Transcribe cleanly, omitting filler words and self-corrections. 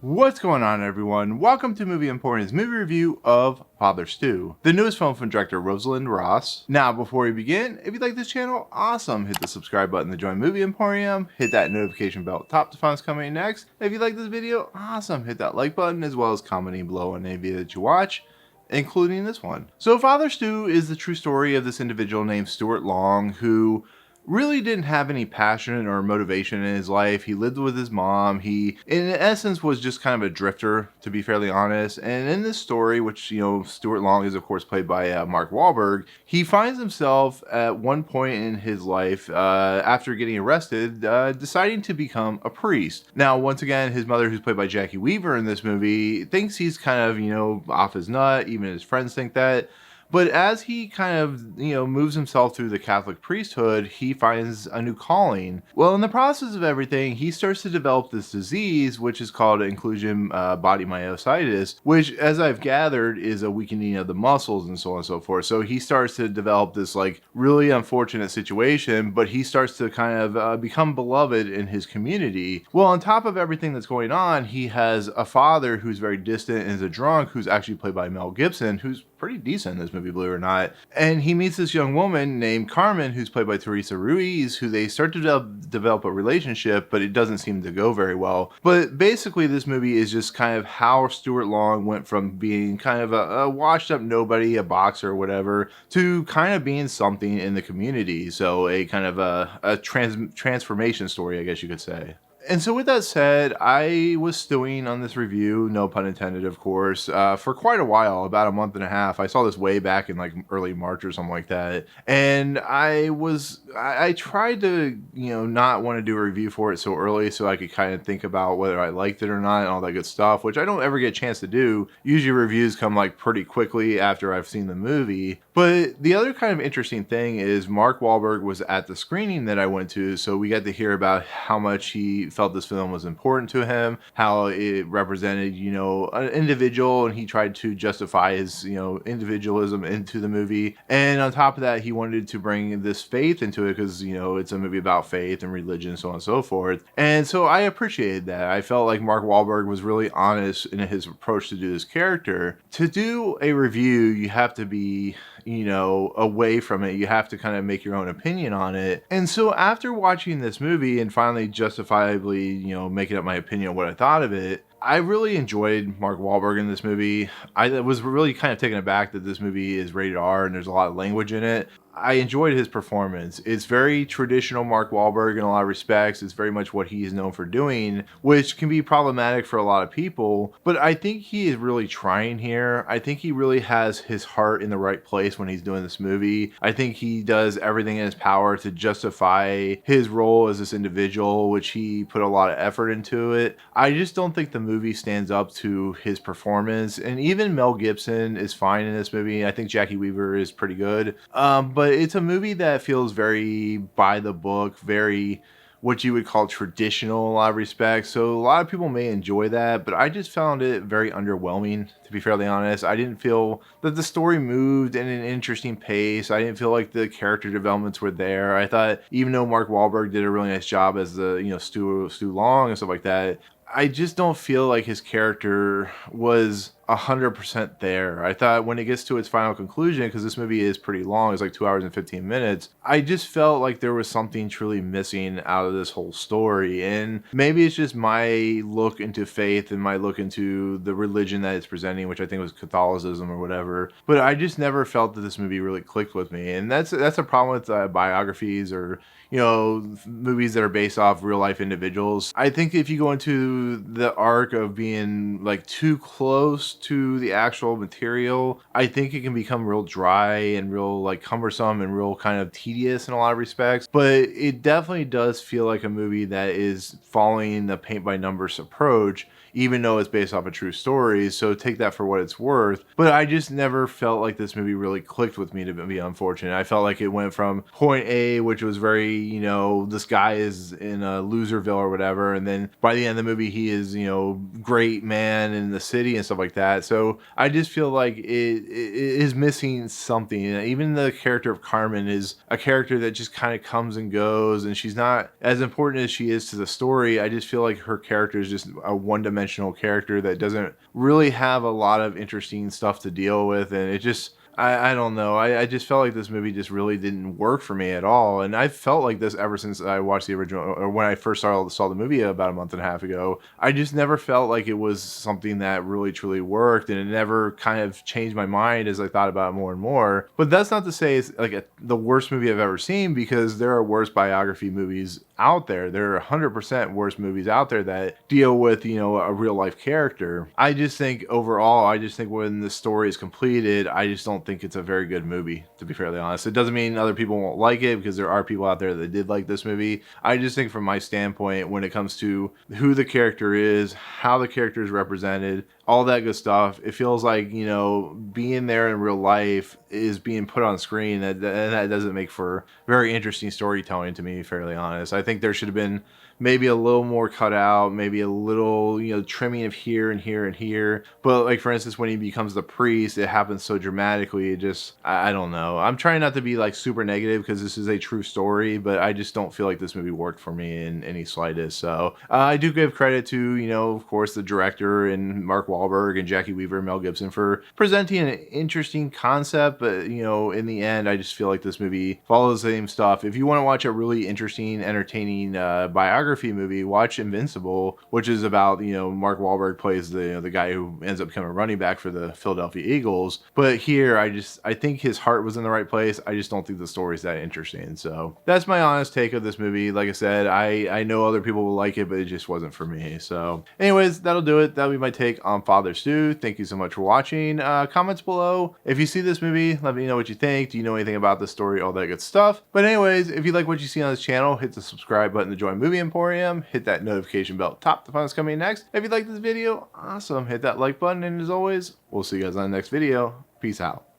What's going on, everyone? Welcome to Movie Emporium's movie review of Father Stu, the newest film from director Rosalind. Now, before we begin, if you like this channel, awesome, hit the subscribe button to join Movie Emporium, hit that notification bell at the top to find what's coming next. If you like this video, awesome, hit that like button as well as commenting below on any video that you watch, including this one. So Father Stu is the true story of this individual named Stuart Long who really didn't have any passion or motivation in his life. He lived with his mom. He, in essence, was just kind of a drifter, to be fairly honest. And in this story, which, Stuart Long is, of course, played by Mark Wahlberg, he finds himself at one point in his life, after getting arrested, deciding to become a priest. Now, once again, his mother, who's played by Jacki in this movie, thinks he's kind of, off his nut. Even his friends think that. But as he kind of, moves himself through the Catholic priesthood, he finds a new calling. Well, in the process of everything, he starts to develop this disease, which is called inclusion body myositis, which, as I've gathered, is a weakening of the muscles and so on and so forth. So he starts to develop this, really unfortunate situation, but he starts to kind of become beloved in his community. Well, on top of everything that's going on, he has a father who's very distant and is a drunk, who's actually played by Gibson, who's pretty decent in this movie, believe it or not. And he meets this young woman named Carmen, who's played by Teresa Ruiz, who they start to develop a relationship, but it doesn't seem to go very well. But basically, this movie is just kind of how Stuart Long went from being kind of a washed up nobody, a boxer or whatever, to kind of being something in the community. So a kind of a transformation story, I guess you could say. And so with that said, I was stewing on this review, no pun intended, of course, for quite a while, about a month and a half. I saw this way back in early March or something like that. And I tried to, not want to do a review for it so early so I could kind of think about whether I liked it or not and all that good stuff, which I don't ever get a chance to do. Usually reviews come pretty quickly after I've seen the movie. But the other kind of interesting thing is Mark Wahlberg was at the screening that I went to, so we got to hear about how much he felt this film was important to him, how it represented, an individual, and he tried to justify his, individualism into the movie. And on top of that, he wanted to bring this faith into it because, it's a movie about faith and religion, so on and so forth. And so I appreciated that. I felt like Mark Wahlberg was really honest in his approach to do this character. To do a review, you have to be, away from it. You have to kind of make your own opinion on it. And so after watching this movie and finally justifiably, making up my opinion on what I thought of it, I really enjoyed Mark Wahlberg in this movie. I was really kind of taken aback that this movie is rated R and there's a lot of language in it. I enjoyed his performance. It's very traditional Mark Wahlberg in a lot of respects. It's very much what he is known for doing, which can be problematic for a lot of people. But I think he is really trying here. I think he really has his heart in the right place when he's doing this movie. I think he does everything in his power to justify his role as this individual, which he put a lot of effort into it. I just don't think the movie stands up to his performance. And even Mel Gibson is fine in this movie. I think Jacki is pretty good. But it's a movie that feels very by the book, very what you would call traditional in a lot of respects. So a lot of people may enjoy that, but I just found it very underwhelming, to be fairly honest. I didn't feel that the story moved in an interesting pace. I didn't feel like the character developments were there. I thought even though Mark Wahlberg did a really nice job as the, Stu Long and stuff like that, I just don't feel like his character was 100% there. I thought when it gets to its final conclusion, because this movie is pretty long, it's like 2 hours and 15 minutes, I just felt like there was something truly missing out of this whole story. And maybe it's just my look into faith and my look into the religion that it's presenting, which I think was Catholicism or whatever. But I just never felt that this movie really clicked with me. And that's a problem with biographies or movies that are based off real life individuals. I think if you go into the arc of being too close to the actual material, I think it can become real dry and real cumbersome and real kind of tedious in a lot of respects. But it definitely does feel like a movie that is following the paint by numbers approach, even though it's based off a true story. So take that for what it's worth. But I just never felt like this movie really clicked with me, to be unfortunate. I felt like it went from point A, which was very, this guy is in a loserville or whatever. And then by the end of the movie, he is, great man in the city and stuff like that. that. So I just feel like it is missing something. And even the character of Carmen is a character that just kind of comes and goes, and she's not as important as she is to the story. I just feel like her character is just a one-dimensional character that doesn't really have a lot of interesting stuff to deal with, and it just, I don't know. I just felt like this movie just really didn't work for me at all. And I felt like this ever since I watched the original, or when I first saw the movie about a month and a half ago. I just never felt like it was something that really truly worked, and it never kind of changed my mind as I thought about it more and more. But that's not to say it's like the worst movie I've ever seen, because there are worse biography movies out there. There are 100% worse movies out there that deal with, you know, a real life character. I just think overall, I just think when the story is completed, I just don't think it's a very good movie, to be fairly honest. It doesn't mean other people won't like it, because there are people out there that did like this movie. I just think from my standpoint, when it comes to who the character is, how the character is represented, all that good stuff, it feels like, you know, being there in real life is being put on screen, and that doesn't make for very interesting storytelling, to me, fairly honest. I think there should have been maybe a little more cut out, maybe a little, you know, trimming of here and here and here. But like, for instance, when he becomes the priest, it happens so dramatically. It just, I don't know. I'm trying not to be like super negative, because this is a true story, but I just don't feel like this movie worked for me in any slightest. So I do give credit to, you know, of course, the director and Mark Wahlberg and Jacki Weaver and Mel Gibson for presenting an interesting concept. But, you know, in the end, I just feel like this movie follows the same stuff. If you want to watch a really interesting, entertaining biography movie, watch Invincible, which is about, you know, Mark Wahlberg plays the, you know, the guy who ends up becoming a running back for the Philadelphia Eagles. But here, I think his heart was in the right place. I just don't think the story's that interesting. So that's my honest take of this movie. Like I said, I know other people will like it, but it just wasn't for me. So anyways, that'll do it. That'll be my take on Father Stu. Thank you so much for watching. Comments below. If you see this movie, let me know what you think. Do you know anything about the story? All that good stuff. But anyways, if you like what you see on this channel, hit the subscribe button to join Movie Emporium. Hit that notification bell top to find what's coming next. If you like this video, awesome. Hit that like button. And as always, we'll see you guys on the next video. Peace out.